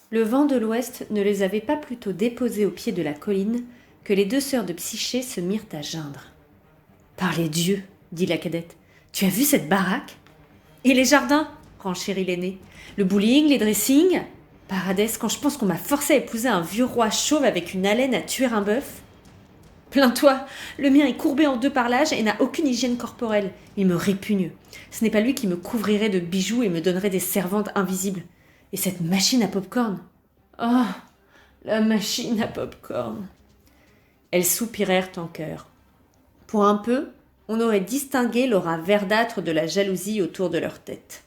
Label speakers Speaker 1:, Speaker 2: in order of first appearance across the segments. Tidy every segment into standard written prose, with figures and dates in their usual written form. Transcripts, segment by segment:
Speaker 1: Le vent de l'ouest ne les avait pas plutôt déposés au pied de la colline que les deux sœurs de Psyché se mirent à geindre. « Par les dieux, dit la cadette, tu as vu cette baraque ? Et les jardins ? Renchérit l'aînée. Le bowling, les dressings ? Paradès, quand je pense qu'on m'a forcé à épouser un vieux roi chauve avec une haleine à tuer un bœuf. Plains-toi, le mien est courbé en deux par l'âge et n'a aucune hygiène corporelle. Il me répugne. Ce n'est pas lui qui me couvrirait de bijoux et me donnerait des servantes invisibles. Et cette machine à pop-corn. Oh, la machine à pop-corn. Elles soupirèrent en chœur. Pour un peu, on aurait distingué l'aura verdâtre de la jalousie autour de leur tête.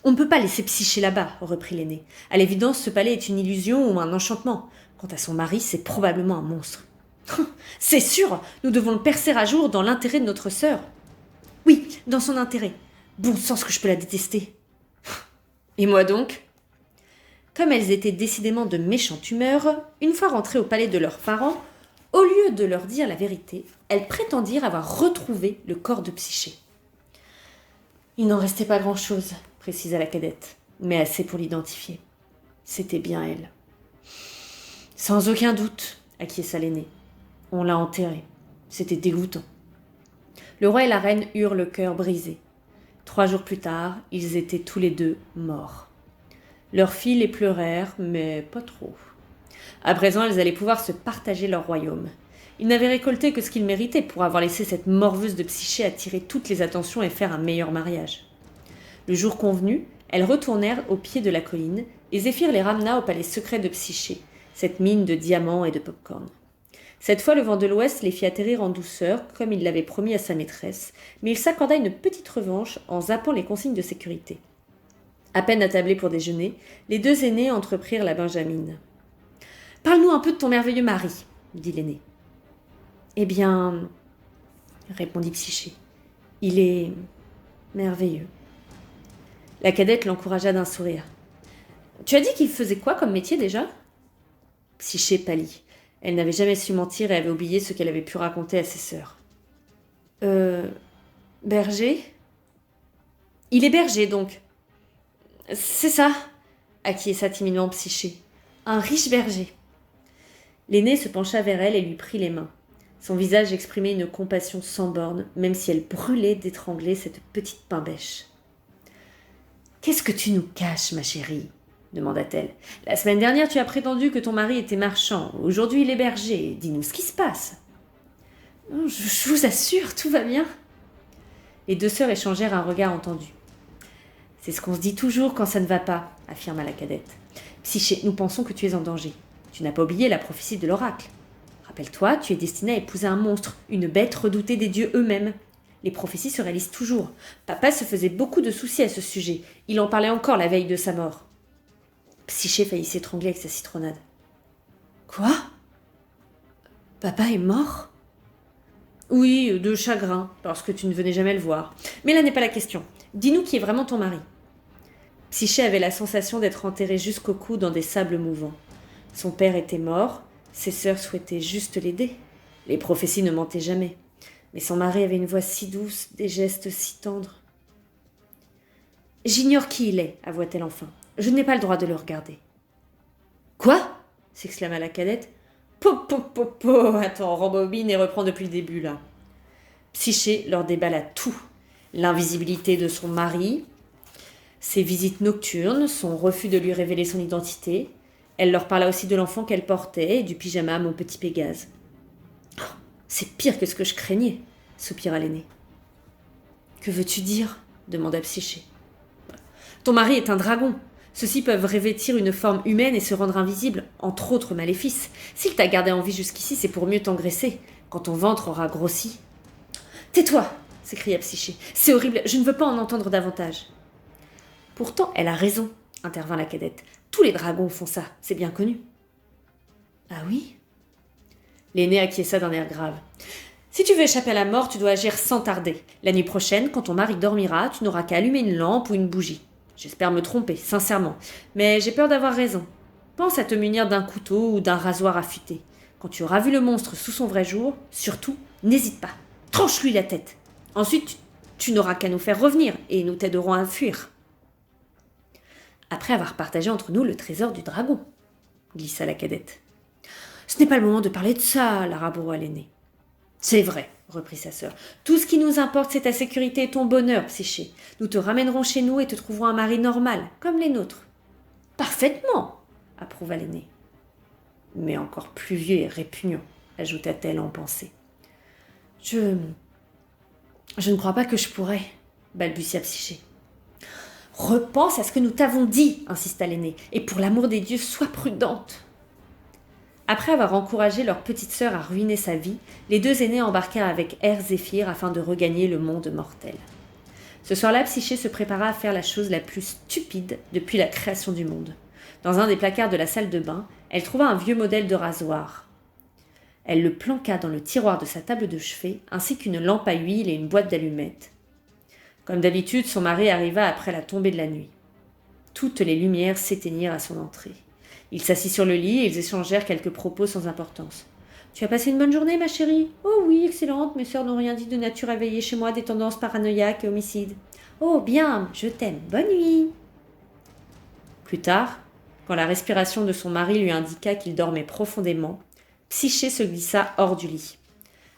Speaker 1: On ne peut pas laisser Psyché là-bas, reprit l'aîné. À l'évidence, ce palais est une illusion ou un enchantement. Quant à son mari, c'est probablement un monstre. C'est sûr, nous devons le percer à jour dans l'intérêt de notre sœur. Oui, dans son intérêt. Bon sens que je peux la détester. Et moi donc ? Comme elles étaient décidément de méchante humeur, une fois rentrées au palais de leurs parents, au lieu de leur dire la vérité, elles prétendirent avoir retrouvé le corps de Psyché. Il n'en restait pas grand-chose, précisa la cadette, mais assez pour l'identifier. C'était bien elle. Sans aucun doute, acquiesça l'aîné. On l'a enterrée. C'était dégoûtant. Le roi et la reine eurent le cœur brisé. 3 jours plus tard, ils étaient tous les deux morts. Leurs filles les pleurèrent, mais pas trop. À présent, elles allaient pouvoir se partager leur royaume. Ils n'avaient récolté que ce qu'ils méritaient pour avoir laissé cette morveuse de Psyché attirer toutes les attentions et faire un meilleur mariage. Le jour convenu, elles retournèrent au pied de la colline et Zéphyr les ramena au palais secret de Psyché, cette mine de diamants et de pop-corn. Cette fois, le vent de l'ouest les fit atterrir en douceur, comme il l'avait promis à sa maîtresse, mais il s'accorda une petite revanche en zappant les consignes de sécurité. À peine attablés pour déjeuner, les deux aînés entreprirent la benjamine. « Parle-nous un peu de ton merveilleux mari, » dit l'aîné. « Eh bien, » répondit Psyché, « il est merveilleux. » La cadette l'encouragea d'un sourire. « Tu as dit qu'il faisait quoi comme métier déjà ?» Psyché pâlit. Elle n'avait jamais su mentir et avait oublié ce qu'elle avait pu raconter à ses sœurs. Berger ? Il est berger, donc. C'est ça, acquiesça timidement Psyché. Un riche berger. L'aîné se pencha vers elle et lui prit les mains. Son visage exprimait une compassion sans borne, même si elle brûlait d'étrangler cette petite pain-bêche. « Qu'est-ce que tu nous caches, ma chérie ?» demanda-t-elle. « La semaine dernière, tu as prétendu que ton mari était marchand. Aujourd'hui, il est berger. Dis-nous ce qui se passe. »« Je vous assure, tout va bien. » Les deux sœurs échangèrent un regard entendu. « C'est ce qu'on se dit toujours quand ça ne va pas, » affirma la cadette. « Psyché, nous pensons que tu es en danger. Tu n'as pas oublié la prophétie de l'oracle. Rappelle-toi, tu es destinée à épouser un monstre, une bête redoutée des dieux eux-mêmes. Les prophéties se réalisent toujours. Papa se faisait beaucoup de soucis à ce sujet. Il en parlait encore la veille de sa mort. » Psyché faillit s'étrangler avec sa citronnade. « Quoi ? Papa est mort ? » ?»« Oui, de chagrin, parce que tu ne venais jamais le voir. Mais là n'est pas la question. Dis-nous qui est vraiment ton mari. » Psyché avait la sensation d'être enterrée jusqu'au cou dans des sables mouvants. Son père était mort, ses sœurs souhaitaient juste l'aider. Les prophéties ne mentaient jamais. Mais son mari avait une voix si douce, des gestes si tendres. « J'ignore qui il est, avoua-t-elle enfin. Je n'ai pas le droit de le regarder. »« Quoi ?» s'exclama la cadette. « Po, attends, rembobine et reprends depuis le début, là. » Psyché leur déballa tout. L'invisibilité de son mari, ses visites nocturnes, son refus de lui révéler son identité. Elle leur parla aussi de l'enfant qu'elle portait et du pyjama à mon petit Pégase. Oh, « C'est pire que ce que je craignais, » soupira l'aîné. « Que veux-tu dire ?» demanda Psyché. « Ton mari est un dragon. Ceux-ci peuvent revêtir une forme humaine et se rendre invisibles, entre autres maléfices. S'il t'a gardé en vie jusqu'ici, c'est pour mieux t'engraisser, quand ton ventre aura grossi. »« Tais-toi !» s'écria Psyché. « C'est horrible, je ne veux pas en entendre davantage. » « Pourtant, elle a raison, » intervint la cadette. « Tous les dragons font ça, c'est bien connu. »« Ah oui ?» L'aîné acquiesça d'un air grave. « Si tu veux échapper à la mort, tu dois agir sans tarder. La nuit prochaine, quand ton mari dormira, tu n'auras qu'à allumer une lampe ou une bougie. J'espère me tromper, sincèrement, mais j'ai peur d'avoir raison. Pense à te munir d'un couteau ou d'un rasoir affûté. Quand tu auras vu le monstre sous son vrai jour, surtout, n'hésite pas. Tranche-lui la tête. Ensuite, tu n'auras qu'à nous faire revenir et nous t'aiderons à fuir. » après avoir partagé entre nous le trésor du dragon, glissa la cadette. Ce n'est pas le moment de parler de ça, la raboua l'aînée. C'est vrai, reprit sa sœur. Tout ce qui nous importe, c'est ta sécurité et ton bonheur, Psyché. Nous te ramènerons chez nous et te trouverons un mari normal, comme les nôtres. Parfaitement, approuva l'aînée. Mais encore plus vieux et répugnant, ajouta-t-elle en pensée. Je ne crois pas que je pourrais, balbutia Psyché. Repense à ce que nous t'avons dit, insista l'aînée, et pour l'amour des dieux, sois prudente. Après avoir encouragé leur petite sœur à ruiner sa vie, les deux aînés embarquèrent avec Zéphyr afin de regagner le monde mortel. Ce soir-là, Psyché se prépara à faire la chose la plus stupide depuis la création du monde. Dans un des placards de la salle de bain, elle trouva un vieux modèle de rasoir. Elle le planqua dans le tiroir de sa table de chevet, ainsi qu'une lampe à huile et une boîte d'allumettes. Comme d'habitude, son mari arriva après la tombée de la nuit. Toutes les lumières s'éteignirent à son entrée. Il s'assit sur le lit et ils échangèrent quelques propos sans importance. « Tu as passé une bonne journée, ma chérie ?»« Oh oui, excellente, mes sœurs n'ont rien dit de nature à veiller chez moi des tendances paranoïaques et homicides. »« Oh bien, je t'aime, bonne nuit !» Plus tard, quand la respiration de son mari lui indiqua qu'il dormait profondément, Psyché se glissa hors du lit.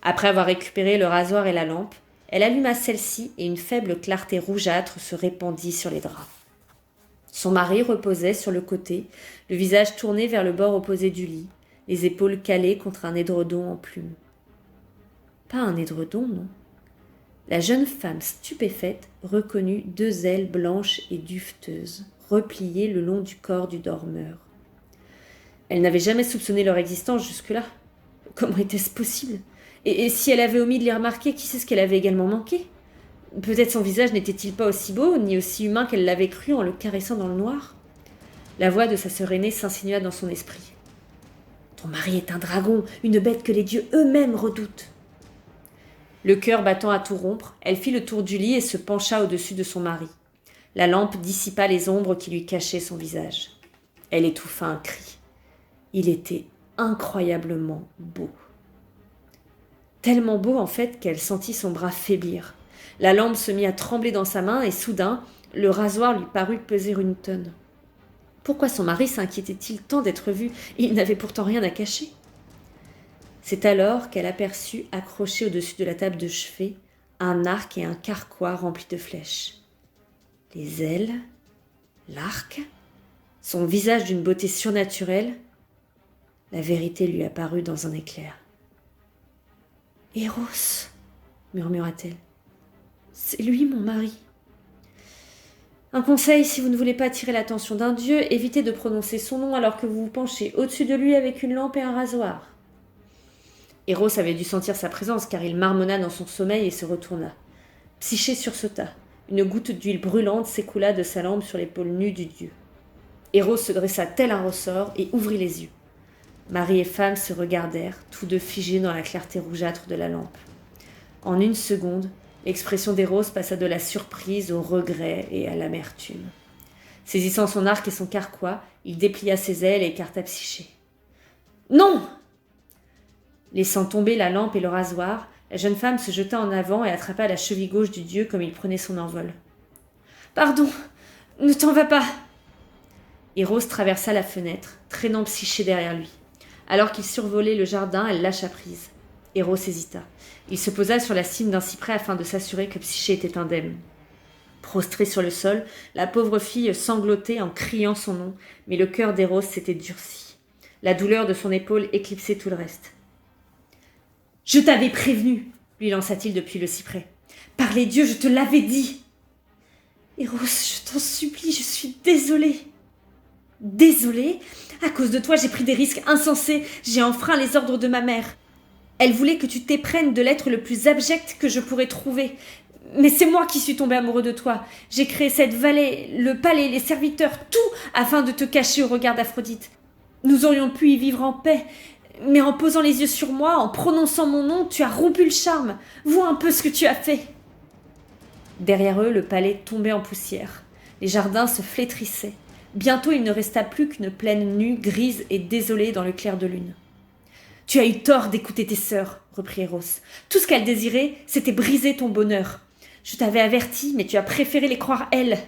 Speaker 1: Après avoir récupéré le rasoir et la lampe, elle alluma celle-ci et une faible clarté rougeâtre se répandit sur les draps. Son mari reposait sur le côté, le visage tourné vers le bord opposé du lit, les épaules calées contre un édredon en plumes. Pas un édredon, non. La jeune femme stupéfaite reconnut deux ailes blanches et duveteuses, repliées le long du corps du dormeur. Elle n'avait jamais soupçonné leur existence jusque-là. Comment était-ce possible ? Et si elle avait omis de les remarquer, qui sait ce qu'elle avait également manqué ? Peut-être son visage n'était-il pas aussi beau, ni aussi humain qu'elle l'avait cru en le caressant dans le noir ? La voix de sa sœur aînée s'insinua dans son esprit. « Ton mari est un dragon, une bête que les dieux eux-mêmes redoutent. » Le cœur battant à tout rompre, elle fit le tour du lit et se pencha au-dessus de son mari. La lampe dissipa les ombres qui lui cachaient son visage. Elle étouffa un cri. Il était incroyablement beau. Tellement beau en fait qu'elle sentit son bras faiblir. La lampe se mit à trembler dans sa main et soudain, le rasoir lui parut peser une tonne. Pourquoi son mari s'inquiétait-il tant d'être vu ? Il n'avait pourtant rien à cacher. C'est alors qu'elle aperçut, accroché au-dessus de la table de chevet, un arc et un carquois remplis de flèches. Les ailes, l'arc, son visage d'une beauté surnaturelle, la vérité lui apparut dans un éclair. « Eros !» murmura-t-elle. « C'est lui, mon mari. » Un conseil, si vous ne voulez pas attirer l'attention d'un dieu, évitez de prononcer son nom alors que vous vous penchez au-dessus de lui avec une lampe et un rasoir. Eros avait dû sentir sa présence car il marmonna dans son sommeil et se retourna. Psyché sursauta. Une goutte d'huile brûlante s'écoula de sa lampe sur l'épaule nue du dieu. Eros se dressa tel un ressort et ouvrit les yeux. Mari et femme se regardèrent, tous deux figés dans la clarté rougeâtre de la lampe. En une seconde, l'expression d'Eros passa de la surprise au regret et à l'amertume. Saisissant son arc et son carquois, il déplia ses ailes et écarta Psyché. « Non !» Laissant tomber la lampe et le rasoir, la jeune femme se jeta en avant et attrapa la cheville gauche du dieu comme il prenait son envol. « Pardon, ne t'en vas pas !» Eros traversa la fenêtre, traînant Psyché derrière lui. Alors qu'il survolait le jardin, elle lâcha prise. Eros hésita. Il se posa sur la cime d'un cyprès afin de s'assurer que Psyché était indemne. Prostrée sur le sol, la pauvre fille sanglotait en criant son nom, mais le cœur d'Eros s'était durci. La douleur de son épaule éclipsait tout le reste. « Je t'avais prévenu !» lui lança-t-il depuis le cyprès. « Par les dieux, je te l'avais dit !»« Eros, je t'en supplie, je suis désolée !»« Désolée ? À cause de toi, j'ai pris des risques insensés, j'ai enfreint les ordres de ma mère. Elle voulait que tu t'éprennes de l'être le plus abject que je pourrais trouver. Mais c'est moi qui suis tombé amoureux de toi. J'ai créé cette vallée, le palais, les serviteurs, tout afin de te cacher au regard d'Aphrodite. Nous aurions pu y vivre en paix, mais en posant les yeux sur moi, en prononçant mon nom, tu as rompu le charme. Vois un peu ce que tu as fait. » Derrière eux, le palais tombait en poussière. Les jardins se flétrissaient. Bientôt, il ne resta plus qu'une plaine nue, grise et désolée dans le clair de lune. « Tu as eu tort d'écouter tes sœurs, » reprit Eros. « Tout ce qu'elles désiraient, c'était briser ton bonheur. Je t'avais averti, mais tu as préféré les croire elles.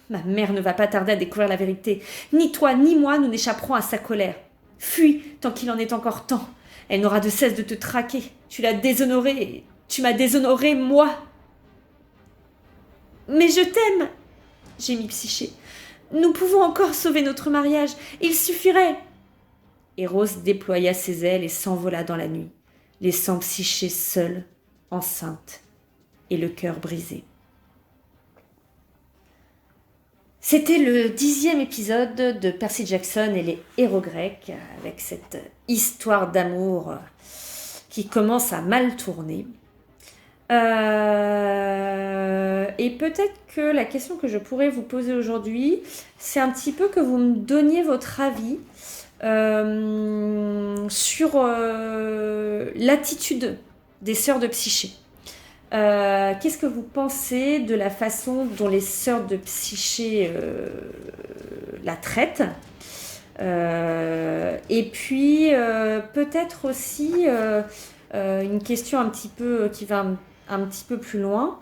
Speaker 1: Ma mère ne va pas tarder à découvrir la vérité. Ni toi, ni moi, nous n'échapperons à sa colère. Fuis, tant qu'il en est encore temps. Elle n'aura de cesse de te traquer. Tu l'as déshonorée. Tu m'as déshonorée, moi. Mais je t'aime, gémit Psyché. Nous pouvons encore sauver notre mariage. Il suffirait. Et Rose déploya ses ailes et s'envola dans la nuit, laissant Psyché seule, enceinte, et le cœur brisé. C'était le 10e épisode de Percy Jackson et les héros grecs, avec cette histoire d'amour qui commence à mal tourner. Et peut-être que la question que je pourrais vous poser aujourd'hui, c'est un petit peu que vous me donniez votre avis sur l'attitude des sœurs de Psyché. Qu'est-ce que vous pensez de la façon dont les sœurs de Psyché la traitent et puis peut-être aussi une question un petit peu qui va un petit peu plus loin.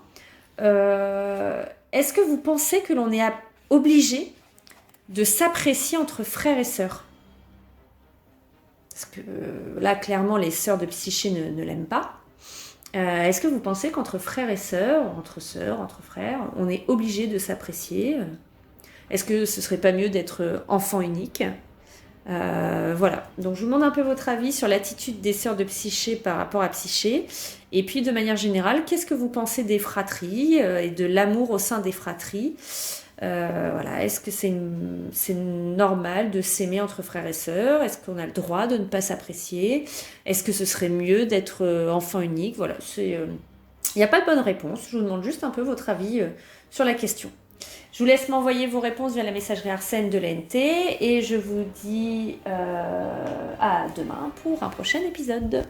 Speaker 1: Est-ce que vous pensez que l'on est obligé de s'apprécier entre frères et sœurs? Parce que là, clairement, les sœurs de Psyché ne l'aiment pas. Est-ce que vous pensez qu'entre frères et sœurs, entre frères, on est obligé de s'apprécier? Est-ce que ce serait pas mieux d'être enfant unique? Voilà, donc je vous demande un peu votre avis sur l'attitude des sœurs de Psyché par rapport à Psyché. Et puis de manière générale, qu'est-ce que vous pensez des fratries et de l'amour au sein des fratries? Voilà, est-ce que c'est normal de s'aimer entre frères et sœurs? Est-ce qu'on a le droit de ne pas s'apprécier? Est-ce que ce serait mieux d'être enfant unique? Voilà, il n'y a pas de bonne réponse. Je vous demande juste un peu votre avis sur la question. Je vous laisse m'envoyer vos réponses via la messagerie Arsène de l'ANT et je vous dis à demain pour un prochain épisode.